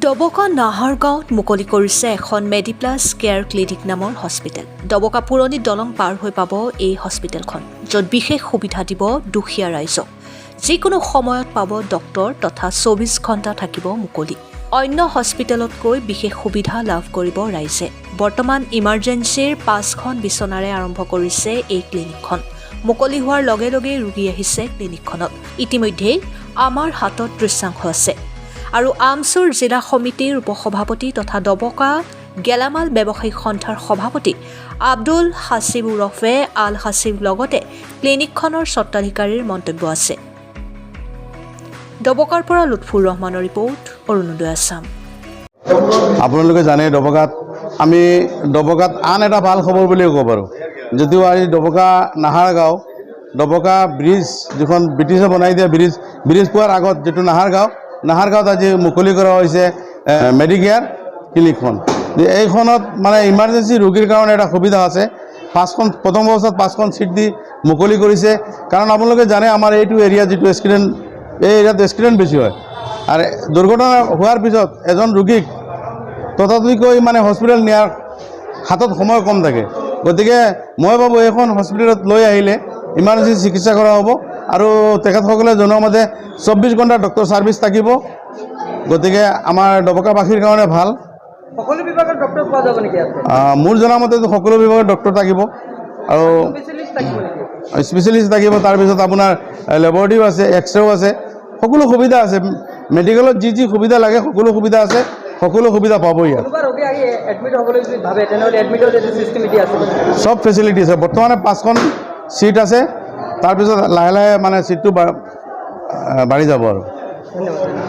ডবকা নাহাৰগাঁৱত মুকলি কৰিছে এখন মেডিপ্লাছ কেয়াৰ ক্লিনিক নামৰ হস্পিটেল। ডবকা পুৰণি দলং পাৰ হৈ পাব এই হস্পিটেলখন, য'ত বিশেষ সুবিধা দিব দুখীয়া ৰাইজক। যিকোনো সময়ত পাব ডক্টৰ তথা 24 ঘণ্টা থাকিব মুকলি। অন্য হস্পিটেলতকৈ বিশেষ সুবিধা লাভ কৰিব ৰাইজে। বৰ্তমান ইমাৰ্জেঞ্চিৰ 5খন বিচনাৰে আৰম্ভ কৰিছে এই ক্লিনিকখন। মুকলি হোৱাৰ লগে লগে ৰোগী আহিছে ক্লিনিকখনত। ইতিমধ্যেই আমাৰ হাতত দৃশ্যাংশ আছে। আৰু আমচুৰ জিলা সমিতিৰ উপসভাপতি তথা ডবকা গেলামাল ব্যৱসায়িক সন্থাৰ সভাপতি আব্দুল হাছিব উৰফে আল হাছিব লগতে ক্লিনিকখনৰ স্বত্বাধিকাৰীৰ মন্তব্য আছে। ডবকাৰ পৰা লুৎফুৰ ৰহমানৰ ৰিপৰ্ট, অৰুণোদয় আছাম। আপোনালোকে জানে ডবকাত আন এটা ভাল খবৰ বুলিও ক'ব পাৰোঁ। যদিও আজি ডবকা নাহাৰগাঁও ডবকা ব্ৰিজ যিখন ব্ৰিটিছে বনাই দিয়া ব্ৰিজ পোৱাৰ আগত যিটো নাহাৰগাঁৱত আজি মুকলি কৰা হৈছে মেডিকেয়াৰ ক্লিনিকখন। এইখনত মানে ইমাৰ্জেঞ্চি ৰোগীৰ কাৰণে এটা সুবিধা আছে। প্ৰথম অৱস্থাত 5খন চিট দি মুকলি কৰিছে। কাৰণ আপোনালোকে জানে আমাৰ এইটো এৰিয়া যিটো এক্সিডেণ্ট, এই এৰিয়াত এক্সিডেণ্ট বেছি হয়। আৰু দুৰ্ঘটনা হোৱাৰ পিছত এজন ৰোগীক ততাতৈয়াকৈ মানে হস্পিটেল নিয়াৰ হাতত সময় কম থাকে। গতিকে মই ভাবোঁ এইখন হস্পিটেলত লৈ আহিলে ইমাৰ্জেঞ্চি চিকিৎসা কৰা হ'ব। আৰু তেখেতসকলে জনোৱা মতে 24 ঘণ্টা ডক্টৰ ছাৰ্ভিচ থাকিব। গতিকে আমাৰ ডবকাবাসীৰ কাৰণে ভাল। সকলো বিভাগৰ ডক্টৰ পোৱা যাব নেকি? মোৰ জনা মতেতো সকলো বিভাগৰ ডক্টৰ থাকিব আৰু স্পেচিয়েলিষ্ট থাকিব। তাৰপিছত আপোনাৰ লেবৰেটৰীও আছে, এক্সৰেও আছে, সকলো সুবিধা আছে। মেডিকেলত যি সুবিধা লাগে সকলো সুবিধা আছে, সকলো সুবিধা পাব ইয়াত। চব ফেচিলিটি আছে। বৰ্তমানে 5খন চিট আছে। তাৰপিছত লাহে লাহে মানে চিটটো বাঢ়ি যাব আৰু। ধন্যবাদ।